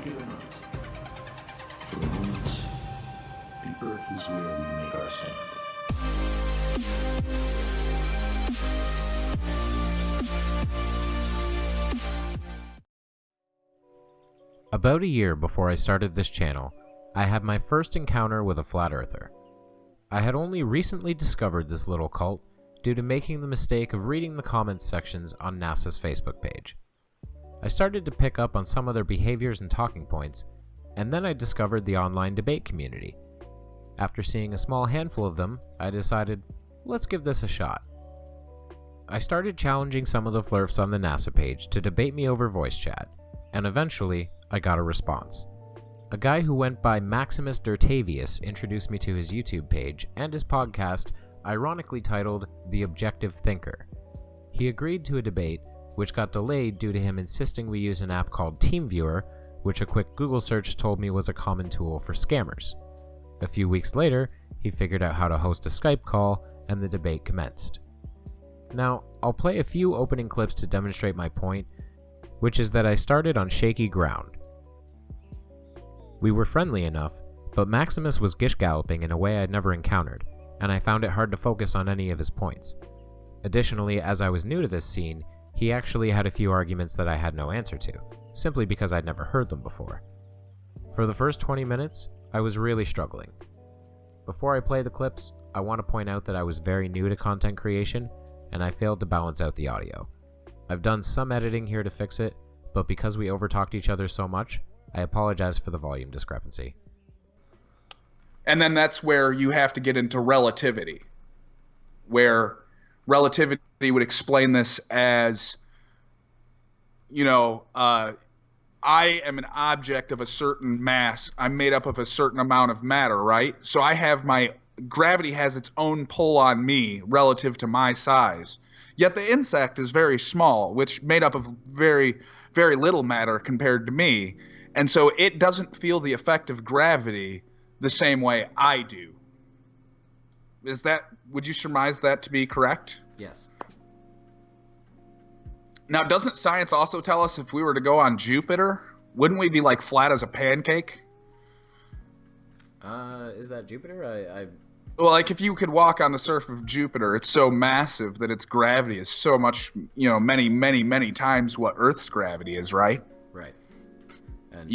like it or not. For the moment, the Earth is where we make our stand. About a year before I started this channel, I had my first encounter with a flat earther. I had only recently discovered this little cult due to making the mistake of reading the comments sections on NASA's Facebook page. I started to pick up on some of their behaviors and talking points, and then I discovered the online debate community. After seeing a small handful of them, I decided, let's give this a shot. I started challenging some of the flirts on the NASA page to debate me over voice chat, and eventually, I got a response. A guy who went by Maximus Durtavius introduced me to his YouTube page and his podcast, ironically titled The Objective Thinker. He agreed to a debate, which got delayed due to him insisting we use an app called TeamViewer, which a quick Google search told me was a common tool for scammers. A few weeks later, he figured out how to host a Skype call, and the debate commenced. Now, I'll play a few opening clips to demonstrate my point, which is that I started on shaky ground. We were friendly enough, but Maximus was gish-galloping in a way I'd never encountered, and I found it hard to focus on any of his points. Additionally, as I was new to this scene, he actually had a few arguments that I had no answer to, simply because I'd never heard them before. For the first 20 minutes, I was really struggling. Before I play the clips, I want to point out that I was very new to content creation, and I failed to balance out the audio. I've done some editing here to fix it, but because we overtalked each other so much, I apologize for the volume discrepancy. And then that's where you have to get into relativity, where relativity would explain this as, I am an object of a certain mass. I'm made up of a certain amount of matter, right? So gravity has its own pull on me relative to my size. Yet the insect is very small, which made up of very, very little matter compared to me. And so it doesn't feel the effect of gravity the same way I do. Would you surmise that to be correct? Yes. Now, doesn't science also tell us if we were to go on Jupiter, wouldn't we be like flat as a pancake? Is that Jupiter? Well, like if you could walk on the surface of Jupiter, it's so massive that its gravity is so much, many, many, many times what Earth's gravity is, right? Right. And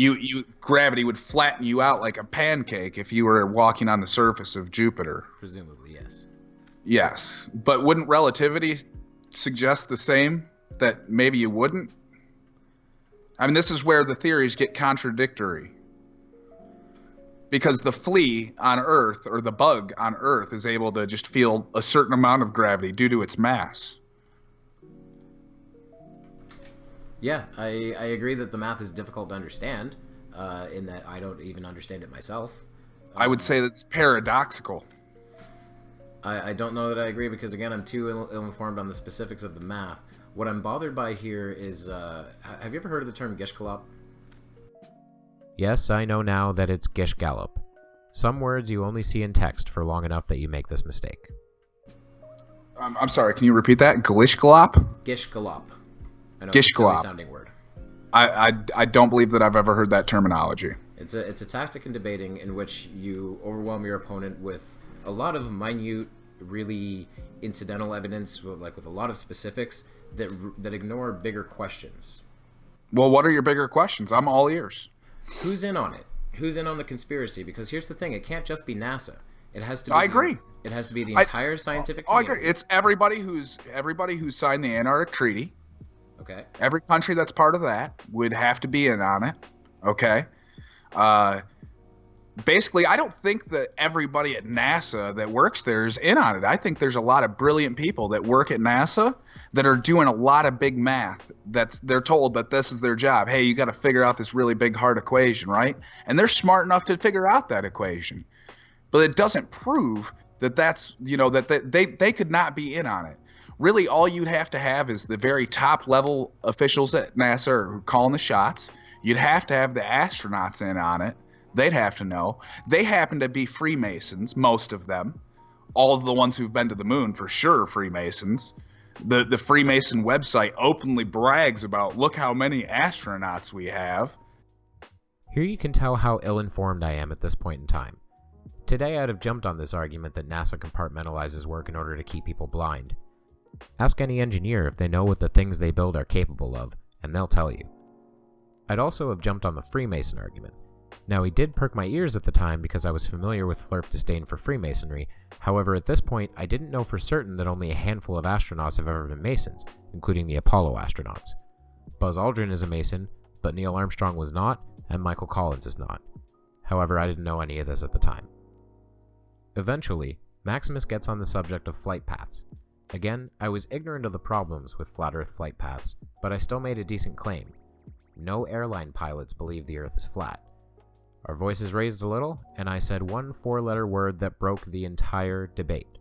gravity would flatten you out like a pancake if you were walking on the surface of Jupiter. Presumably, yes. Yes, but wouldn't relativity suggest the same, that maybe you wouldn't? I mean, this is where the theories get contradictory. Because the flea on Earth, or the bug on Earth, is able to just feel a certain amount of gravity due to its mass. Yeah, I agree that the math is difficult to understand, in that I don't even understand it myself. I would say that's paradoxical. I don't know that I agree because, again, I'm too ill-informed on the specifics of the math. What I'm bothered by here is, have you ever heard of the term gish-gallop? Yes, I know now that it's gish-gallop. Some words you only see in text for long enough that you make this mistake. I'm sorry, can you repeat that? Glishglop? Gish-gallop. I know, Gish it's a silly glop. sounding word. I don't believe that I've ever heard that terminology. It's a tactic in debating in which you overwhelm your opponent with a lot of minute, really incidental evidence, with a lot of specifics that ignore bigger questions. Well, what are your bigger questions? I'm all ears. Who's in on it? Who's in on the conspiracy? Because here's the thing: it can't just be NASA. It has to be. I agree. It has to be the entire scientific community. I agree. It's everybody who's signed the Antarctic Treaty. Okay. Every country that's part of that would have to be in on it. Okay. Basically, I don't think that everybody at NASA that works there is in on it. I think there's a lot of brilliant people that work at NASA that are doing a lot of big math. They're told that this is their job. Hey, you got to figure out this really big hard equation, right? And they're smart enough to figure out that equation. But it doesn't prove that they could not be in on it. Really, all you'd have to have is the very top level officials at NASA who are calling the shots. You'd have to have the astronauts in on it. They'd have to know. They happen to be Freemasons, most of them. All of the ones who've been to the moon, for sure, Freemasons. The Freemason website openly brags about, look how many astronauts we have. Here you can tell how ill-informed I am at this point in time. Today I'd have jumped on this argument that NASA compartmentalizes work in order to keep people blind. Ask any engineer if they know what the things they build are capable of, and they'll tell you. I'd also have jumped on the Freemason argument. Now, he did perk my ears at the time because I was familiar with Flurf's disdain for Freemasonry. However, at this point, I didn't know for certain that only a handful of astronauts have ever been Masons, including the Apollo astronauts. Buzz Aldrin is a Mason, but Neil Armstrong was not, and Michael Collins is not. However, I didn't know any of this at the time. Eventually, Maximus gets on the subject of flight paths. Again, I was ignorant of the problems with flat Earth flight paths, but I still made a decent claim. No airline pilots believe the Earth is flat. Our voices raised a little, and I said one 4-letter word that broke the entire debate.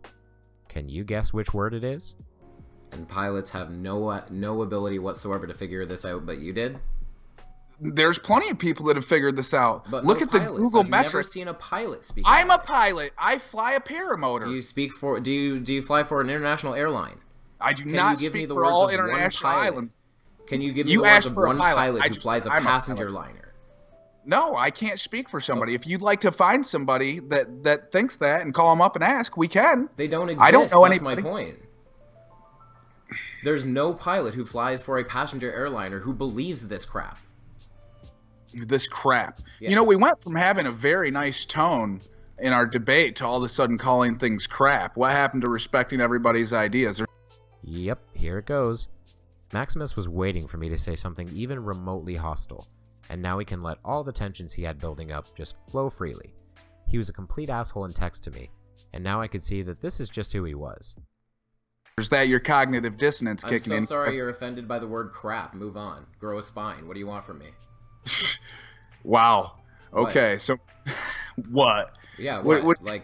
Can you guess which word it is? And pilots have no ability whatsoever to figure this out, but you did? There's plenty of people that have figured this out. But look no at the pilots. Google I've metrics. Never seen a pilot speak. I'm a pilot. I fly a paramotor. Do you fly for an international airline? I do not speak for all international islands. Can you give me the words of one pilot who flies a I'm passenger liner? No, I can't speak for somebody. If you'd like to find somebody that thinks that and call them up and ask, we can. They don't exist. I don't know That's anybody. my point. There's no pilot who flies for a passenger airliner who believes this crap. This crap. Yes. You know, we went from having a very nice tone in our debate to all of a sudden calling things crap. What happened to respecting everybody's ideas? Yep, here it goes. Maximus was waiting for me to say something even remotely hostile, and now he can let all the tensions he had building up just flow freely. He was a complete asshole in text to me, and now I could see that this is just who he was. Is that your cognitive dissonance kicking in? I'm so sorry you're offended by the word crap. Move on. Grow a spine. What do you want from me? Wow. What? Okay, so what? Yeah, what? Like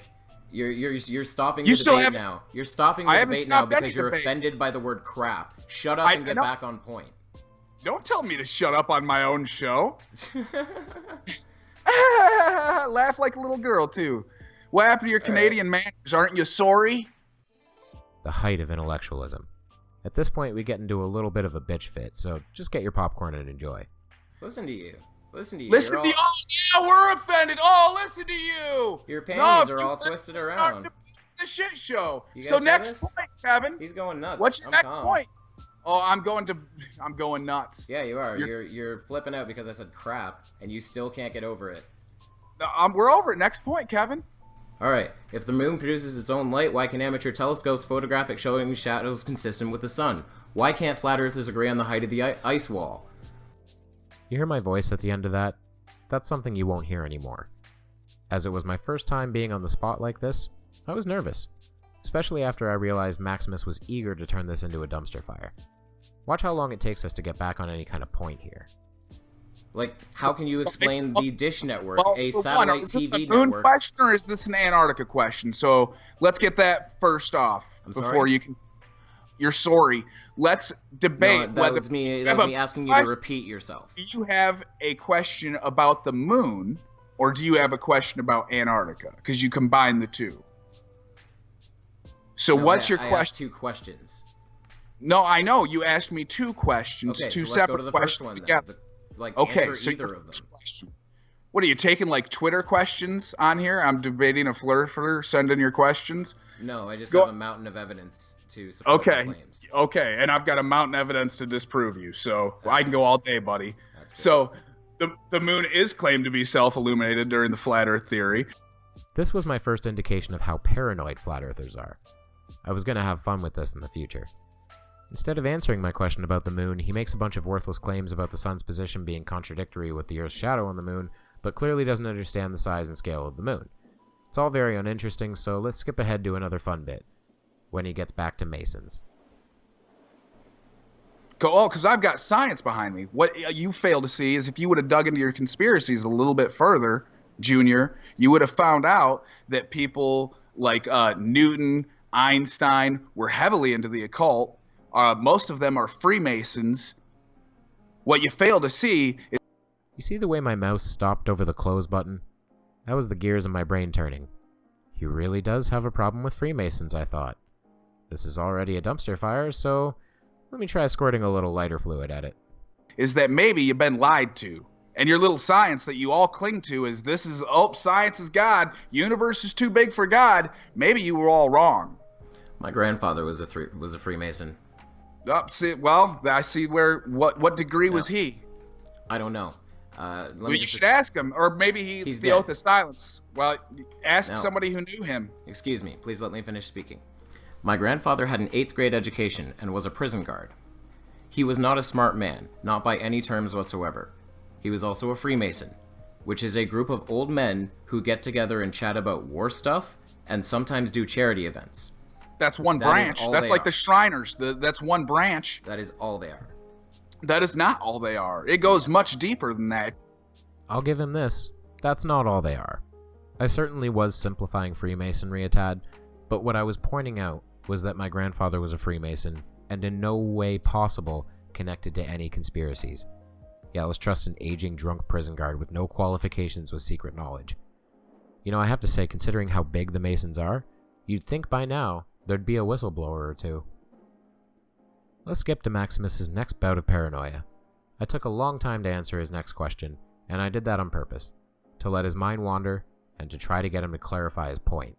you're stopping the debate now. You're stopping the debate now because you're offended by the word crap. Shut up and get back on point. Don't tell me to shut up on my own show. Laugh like a little girl too. What happened to your Canadian manners? Aren't you sorry? The height of intellectualism. At this point, we get into a little bit of a bitch fit, so just get your popcorn and enjoy. Listen to you. Listen to you. Listen to you. Oh, yeah, we're offended. Oh, listen to you. Your panties are all twisted around. The shit show. So next point, Kevin. He's going nuts. What's your next point? Oh, I'm going nuts. Yeah, you are. You're flipping out because I said crap, and you still can't get over it. We're over it. Next point, Kevin. Alright, if the moon produces its own light, why can amateur telescopes photograph it showing shadows consistent with the sun? Why can't flat earthers agree on the height of the ice wall? You hear my voice at the end of that? That's something you won't hear anymore. As it was my first time being on the spot like this, I was nervous. Especially after I realized Maximus was eager to turn this into a dumpster fire. Watch how long it takes us to get back on any kind of point here. Like, how can you explain the Dish Network, a satellite TV network? Is this a moon question or is this an Antarctica question? So let's get that first off before you can. You're sorry. Let's debate whether that was me asking you to repeat yourself. Do you have a question about the moon, or do you have a question about Antarctica? Because you combine the two. So what's your question? I asked 2 questions. No, I know you asked me 2 questions, okay, 2 so separate let's go to the questions first one, together. Okay, so either of them. Question. What are you taking, like Twitter questions on here? I'm debating a flirter. Send in your questions. No, I just have a mountain of evidence to support my claims. Okay, and I've got a mountain of evidence to disprove you. So I can go all day, buddy. So the moon is claimed to be self-illuminated during the flat Earth theory. This was my first indication of how paranoid flat earthers are. I was going to have fun with this in the future. Instead of answering my question about the moon, he makes a bunch of worthless claims about the sun's position being contradictory with the Earth's shadow on the moon, but clearly doesn't understand the size and scale of the moon. It's all very uninteresting, so let's skip ahead to another fun bit, when he gets back to Masons. Because I've got science behind me. What you fail to see is if you would have dug into your conspiracies a little bit further, Junior, you would have found out that people like Newton, Einstein were heavily into the occult. Most of them are Freemasons. What you fail to see is... You see the way my mouse stopped over the close button? That was the gears in my brain turning. He really does have a problem with Freemasons, I thought. This is already a dumpster fire, so let me try squirting a little lighter fluid at it. Is that maybe you've been lied to. And your little science that you all cling to is science is God. Universe is too big for God. Maybe you were all wrong. My grandfather was a Freemason. I see what degree was he? I don't know. You should ask him, or maybe he's the dead. oath of silence. Well, ask No. somebody who knew him. Excuse me, please let me finish speaking. My grandfather had an 8th grade education and was a prison guard. He was not a smart man, not by any terms whatsoever. He was also a Freemason, which is a group of old men who get together and chat about war stuff and sometimes do charity events. That's one branch. That's like the Shriners. That's one branch. That is all they are. That is not all they are. It goes much deeper than that. I'll give him this. That's not all they are. I certainly was simplifying Freemasonry a tad, but what I was pointing out was that my grandfather was a Freemason and in no way possible connected to any conspiracies. Yeah, let's trust an aging drunk prison guard with no qualifications with secret knowledge. You know, I have to say, considering how big the Masons are, you'd think by now there'd be a whistleblower or two. Let's skip to Maximus's next bout of paranoia. I took a long time to answer his next question, and I did that on purpose, to let his mind wander and to try to get him to clarify his point.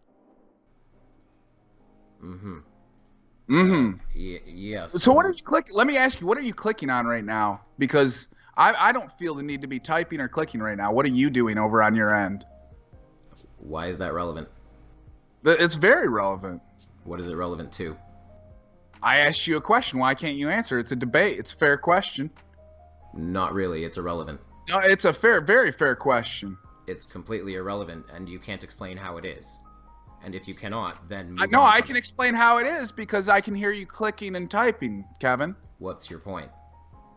Yes. So what are you clicking? Let me ask you, what are you clicking on right now? Because I don't feel the need to be typing or clicking right now. What are you doing over on your end? Why is that relevant? It's very relevant. What is it relevant to? I asked you a question. Why can't you answer? It's a debate. It's a fair question. Not really. It's irrelevant. No, it's a very fair question. It's completely irrelevant, and you can't explain how it is. And if you cannot, then No, I can explain how it is because I can hear you clicking and typing, Kevin. What's your point?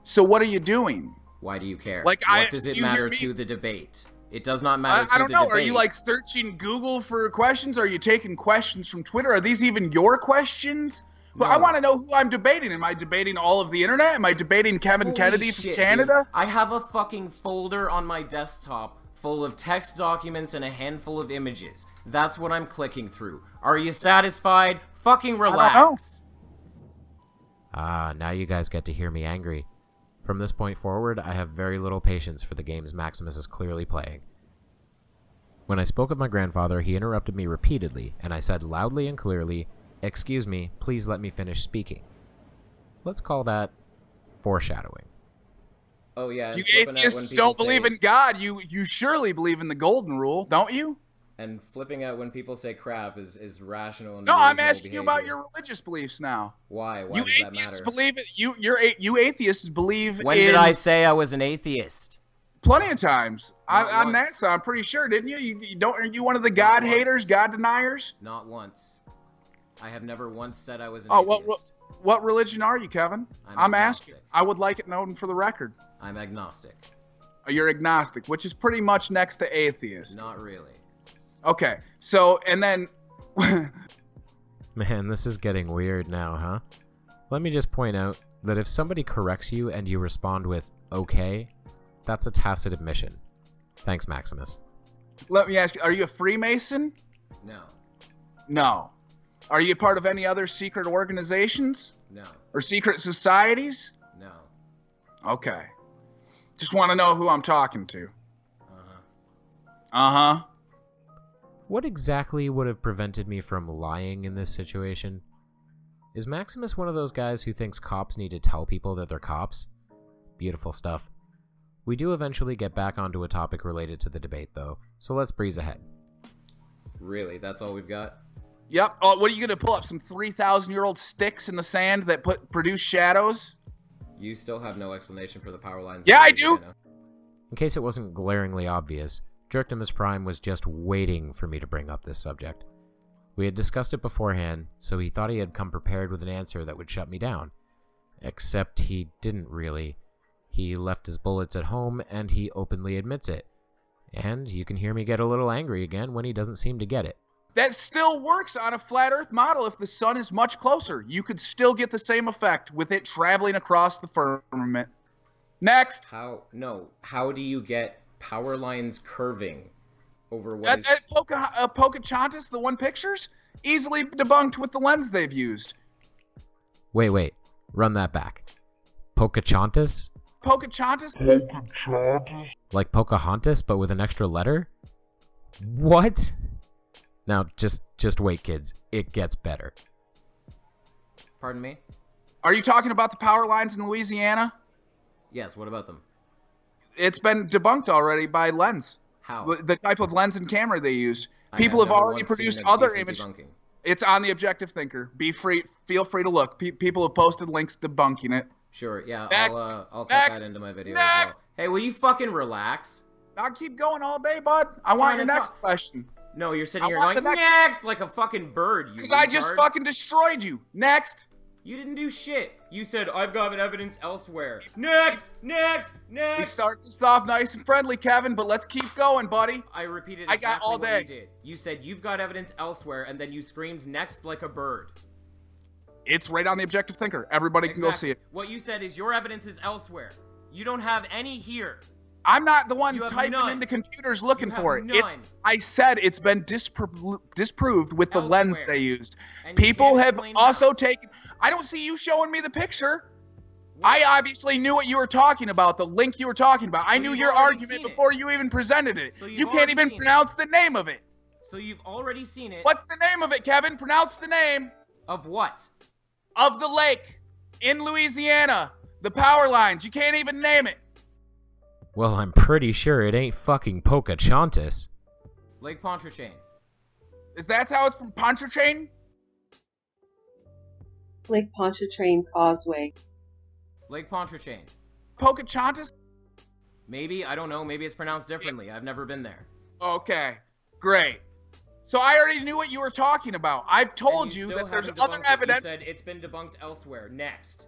So what are you doing? Why do you care? Like, what does it do you matter hear me? to the debate? It does not matter to the I don't know. debate. Are you like searching Google for questions? Are you taking questions from Twitter? Are these even your questions? Well, I No. want to know who I'm debating. Am I debating all of the internet? Am I debating Kevin Holy Kennedy shit, from Canada? dude. I have a fucking folder on my desktop full of text documents and a handful of images. That's what I'm clicking through. Are you satisfied? Fucking relax. Ah, now you guys get to hear me angry. From this point forward, I have very little patience for the games Maximus is clearly playing. When I spoke of my grandfather, he interrupted me repeatedly, and I said loudly and clearly, "Excuse me, please let me finish speaking." Let's call that foreshadowing. Oh yeah. You and flipping out when atheists people don't believe say- in God. You surely believe in the golden rule, don't you? And flipping out when people say crap is rational and No, I'm reasonable asking you about behavior. your religious beliefs now. Why? Why You does that atheists matter? believe it. You atheists believe When in did I say I was an atheist? plenty of times Not on once. NASA. I'm pretty sure, didn't you? You don't? Are you one of the God once. haters, God deniers? Not once. I have never once said I was an Oh, atheist. what religion are you, Kevin? I'm asking. agnostic. I would like it known for the record. I'm agnostic. You're agnostic, which is pretty much next to atheist. Not really. Okay, so and then Man, this is getting weird now, huh? Let me just point out that if somebody corrects you and you respond with, "Okay," that's a tacit admission. Thanks, Maximus. let me ask you: are you a Freemason? No. No. Are you part of any other secret organizations No. or secret societies? No. Okay. Just want to know who I'm talking to. Uh-huh. Uh-huh. What exactly would have prevented me from lying in this situation? Is Maximus one of those guys who thinks cops need to tell people that they're cops? Beautiful stuff. We do eventually get back onto a topic related to the debate, though, so let's breeze ahead. Really? That's all we've got? Yep. Oh, what are you going to pull up? Some 3,000-year-old sticks in the sand that produce shadows? You still have no explanation for the power lines. Yeah, I of the do. Dino. In case it wasn't glaringly obvious, Jerktimus Prime was just waiting for me to bring up this subject. We had discussed it beforehand, so he thought he had come prepared with an answer that would shut me down. Except he didn't really. He left his bullets at home, and he openly admits it. And you can hear me get a little angry again when he doesn't seem to get it. That still works on a flat Earth model. If the sun is much closer, you could still get the same effect with it traveling across the firmament. Next. How do you get power lines curving over what is... Pocahontas, the one pictures, easily debunked with the lens they've used. Wait, run that back. Pocahontas? Pocahontas? Like Pocahontas, but with an extra letter? What? Now, just wait, kids. It gets better. Pardon me? Are you talking about the power lines in Louisiana? Yes, what about them? It's been debunked already by Lens. How? The type of lens and camera they use. I People have never already once produced seen a other decent images. debunking. It's on the Objective Thinker. Feel free to look. People have posted links debunking it. Sure, yeah, Next. I'll cut Next. that into my video Next. as well. Hey, will you fucking relax? Now keep going all day, bud. I want Trying your to next talk. question. No, you're sitting I here want going, the next, like a fucking bird, you Because I just retard. fucking destroyed you. Next. You didn't do shit. You said, I've got evidence elsewhere. Next! Next! We Next! start this off nice and friendly, Kevin, but let's keep going, buddy. I repeated I exactly got all what day. you did. You said, you've got evidence elsewhere, and then you screamed next like a bird. It's right on the Objective Thinker. Everybody can go see it. What you said is your evidence is elsewhere. You don't have any here. I'm not the one You have typing none. into computers looking You have for it. none. I said it's been disproved with the lens Elsewhere. they used. And you People can't have explain also how. taken. I don't see you showing me the picture. What? I obviously knew what you were talking about, the link you were talking about. I So knew you've your already argument seen it. before you even presented it. So you've You can't already even seen it. pronounce the name of it. So you've already seen it. What's the name of it, Kevin? Pronounce the name Of what? of the lake in Louisiana. The power lines. You can't even name it. Well, I'm pretty sure it ain't fucking Pocahontas. Lake Pontchartrain. Is that how it's from Pontchartrain? Lake Pontchartrain Causeway. Lake Pontchartrain. Pocahontas? Maybe, I don't know, maybe it's pronounced differently. I've never been there. Okay, great. So I already knew what you were talking about. I've told And you still that there's haven't other debunked it. evidence. You said it's been debunked elsewhere. Next.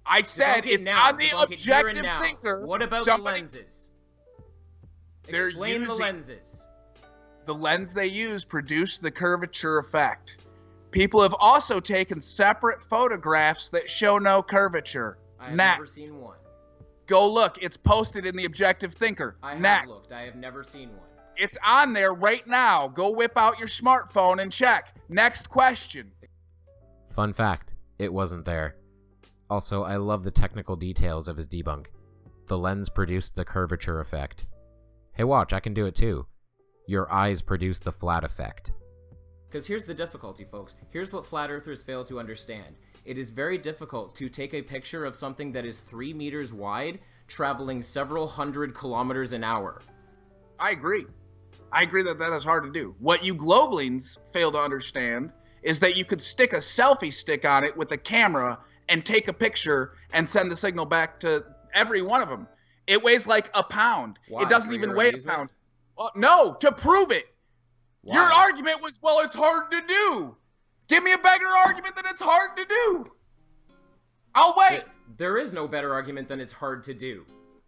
I said Debunk it it's now. on the Debunk it here and Objective now. Thinker. What about Somebody- the lenses? They're Explain the using- lenses. The lens they use produced the curvature effect. People have also taken separate photographs that show no curvature. I have Next. never seen one. Go look. It's posted in the Objective Thinker. I have Next. looked. I have never seen one. It's on there right now. Go whip out your smartphone and check. Next question. Fun fact, it wasn't there. Also, I love the technical details of his debunk. The lens produced the curvature effect. Hey watch, I can do it too. Your eyes produce the flat effect. Because here's the difficulty, folks. Here's what flat earthers fail to understand. It is very difficult to take a picture of something that is 3 meters wide, traveling several hundred kilometers an hour. I agree. I agree that that is hard to do. What you globelings fail to understand is that you could stick a selfie stick on it with a camera and take a picture and send the signal back to every one of them. It weighs like a pound. Why? It doesn't For even your weigh a amusement? pound. Well, no, to prove it. Why? Your argument was, well, it's hard to do. Give me a better argument that it's hard to do. I'll wait. There is no better argument than it's hard to do.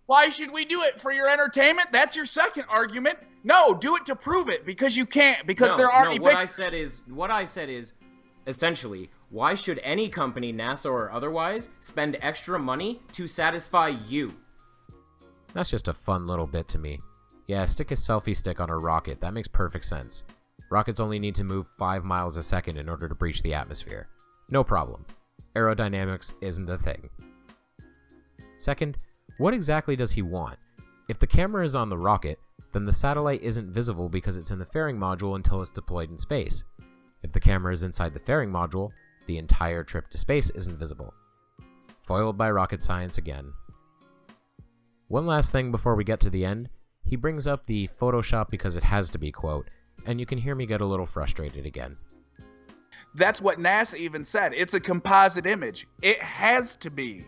Why should we do it? For your entertainment? That's your second argument. No, do it to prove it, because you can't, because there aren't any what pictures. What I said is, essentially, why should any company, NASA or otherwise, spend extra money to satisfy you? That's just a fun little bit to me. Yeah, stick a selfie stick on a rocket, that makes perfect sense. Rockets only need to move 5 miles a second in order to breach the atmosphere. No problem. Aerodynamics isn't a thing. Second, what exactly does he want? If the camera is on the rocket, then the satellite isn't visible because it's in the fairing module until it's deployed in space. If the camera is inside the fairing module, the entire trip to space isn't visible. Foiled by rocket science again. One last thing before we get to the end, he brings up the Photoshop because it has to be quote, and you can hear me get a little frustrated again. That's what NASA even said. It's a composite image. It has to be.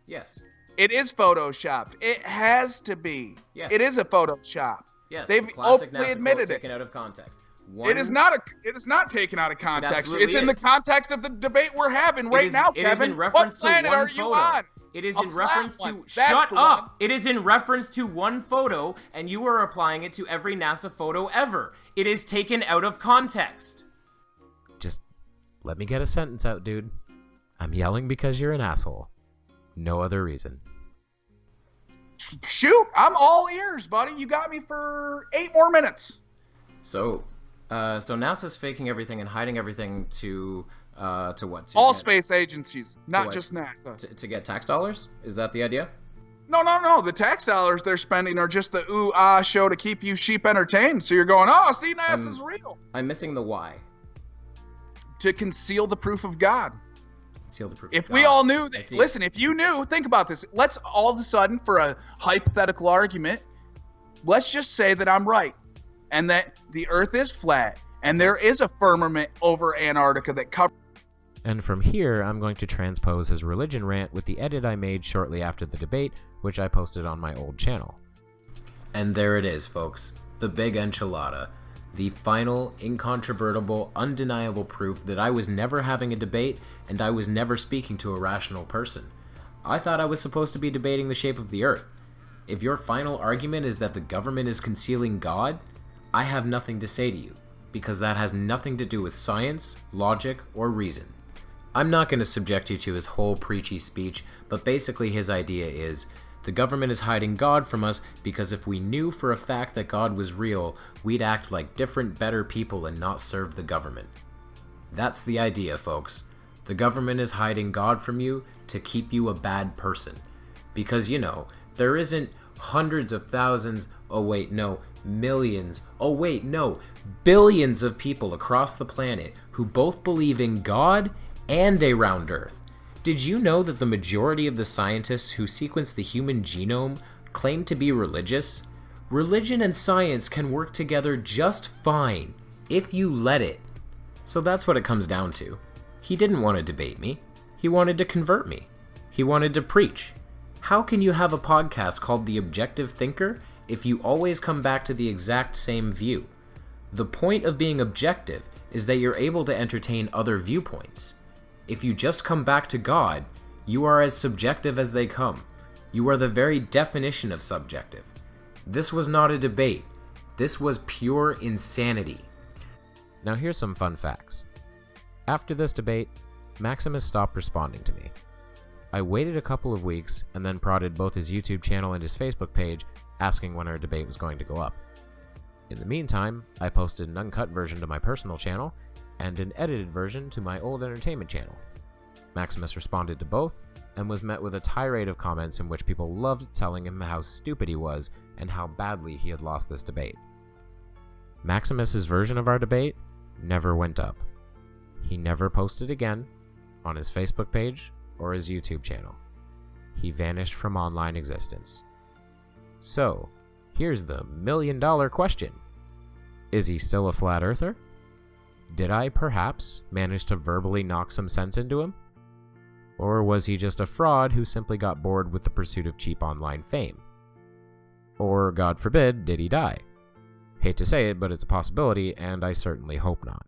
Yes. It is photoshopped. It has to be. Yes. It is a Photoshop. Yes. They've Classic openly NASA admitted quote it. taken out of context. It is not taken out of context. absolutely It's in the is. context of the debate we're having right now, It is Kevin. in reference What planet to one are you photo. on? It is A in flat reference one. to... That's Shut the up! one. It is in reference to one photo, and you are applying it to every NASA photo ever. It is taken out of context. Just let me get a sentence out, dude. I'm yelling because you're an asshole. No other reason. Shoot, I'm all ears, buddy. You got me for 8 more minutes. So NASA's faking everything and hiding everything to what? All space agencies, not what? just NASA. To get tax dollars? Is that the idea? No. The tax dollars they're spending are just the ooh-ah show to keep you sheep entertained. So you're going, oh, see, NASA's real. I'm missing the why. To conceal the proof of God. Conceal the proof If of we God. all knew that, listen, if you knew, think about this. Let's all of a sudden, for a hypothetical argument, let's just say that I'm right and that the earth is flat and there is a firmament over Antarctica that covers. And from here, I'm going to transpose his religion rant with the edit I made shortly after the debate, which I posted on my old channel. And there it is, folks. The big enchilada. The final, incontrovertible, undeniable proof that I was never having a debate and I was never speaking to a rational person. I thought I was supposed to be debating the shape of the earth. If your final argument is that the government is concealing God, I have nothing to say to you, because that has nothing to do with science, logic, or reason. I'm not going to subject you to his whole preachy speech, but basically his idea is, the government is hiding God from us because if we knew for a fact that God was real, we'd act like different, better people and not serve the government. That's the idea, folks. The government is hiding God from you to keep you a bad person. Because, you know, there isn't hundreds of thousands, millions, billions of people across the planet who both believe in God and a round earth. Did you know that the majority of the scientists who sequence the human genome claim to be religious? Religion and science can work together just fine, if you let it. So that's what it comes down to. He didn't want to debate me. He wanted to convert me. He wanted to preach. How can you have a podcast called The Objective Thinker if you always come back to the exact same view? The point of being objective is that you're able to entertain other viewpoints. If you just come back to God, you are as subjective as they come. You are the very definition of subjective. This was not a debate. This was pure insanity. Now here's some fun facts. After this debate, Maximus stopped responding to me. I waited a couple of weeks and then prodded both his YouTube channel and his Facebook page asking when our debate was going to go up. In the meantime, I posted an uncut version to my personal channel and an edited version to my old entertainment channel. Maximus responded to both and was met with a tirade of comments in which people loved telling him how stupid he was and how badly he had lost this debate. Maximus's version of our debate never went up. He never posted again on his Facebook page or his YouTube channel. He vanished from online existence. So, here's the million-dollar question. Is he still a flat earther? Did I, perhaps, manage to verbally knock some sense into him? Or was he just a fraud who simply got bored with the pursuit of cheap online fame? Or, God forbid, did he die? Hate to say it, but it's a possibility, and I certainly hope not.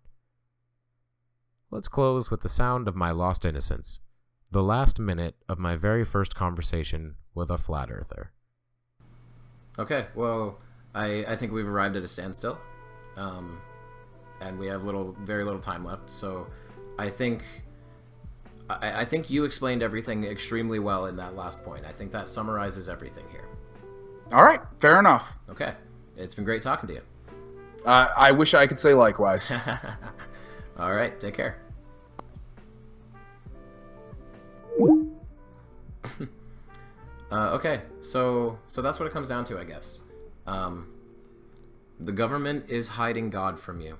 Let's close with the sound of my lost innocence, the last minute of my very first conversation with a flat earther. Okay, well, I think we've arrived at a standstill. And we have very little time left, so I think you explained everything extremely well in that last point. I think that summarizes everything here. All right, fair enough. Okay, it's been great talking to you. I wish I could say likewise. All right, take care. Okay, so that's what it comes down to, I guess. The government is hiding God from you.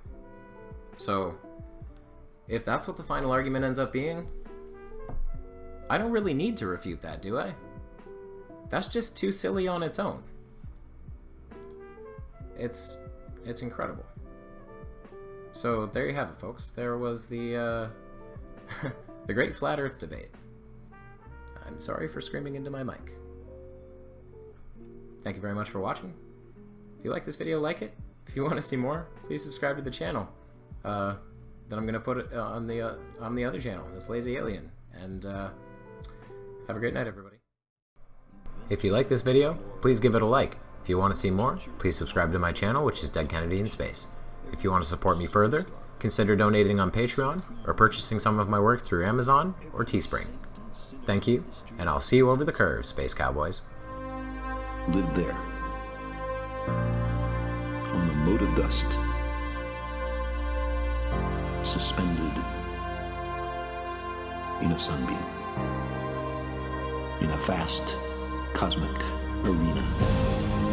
So, if that's what the final argument ends up being, I don't really need to refute that, do I? That's just too silly on its own. It's incredible. So there you have it, folks. There was the the Great Flat Earth debate. I'm sorry for screaming into my mic. Thank you very much for watching. If you like this video, like it. If you want to see more, please subscribe to the channel. Then I'm gonna put it on the other channel, this Lazy Alien. And have a great night, everybody. If you like this video, please give it a like. If you want to see more, please subscribe to my channel, which is Dead Kennedy in Space. If you want to support me further, consider donating on Patreon or purchasing some of my work through Amazon or Teespring. Thank you, and I'll see you over the curve, Space Cowboys. Live there, on the mote of dust, suspended in a sunbeam, in a vast cosmic arena.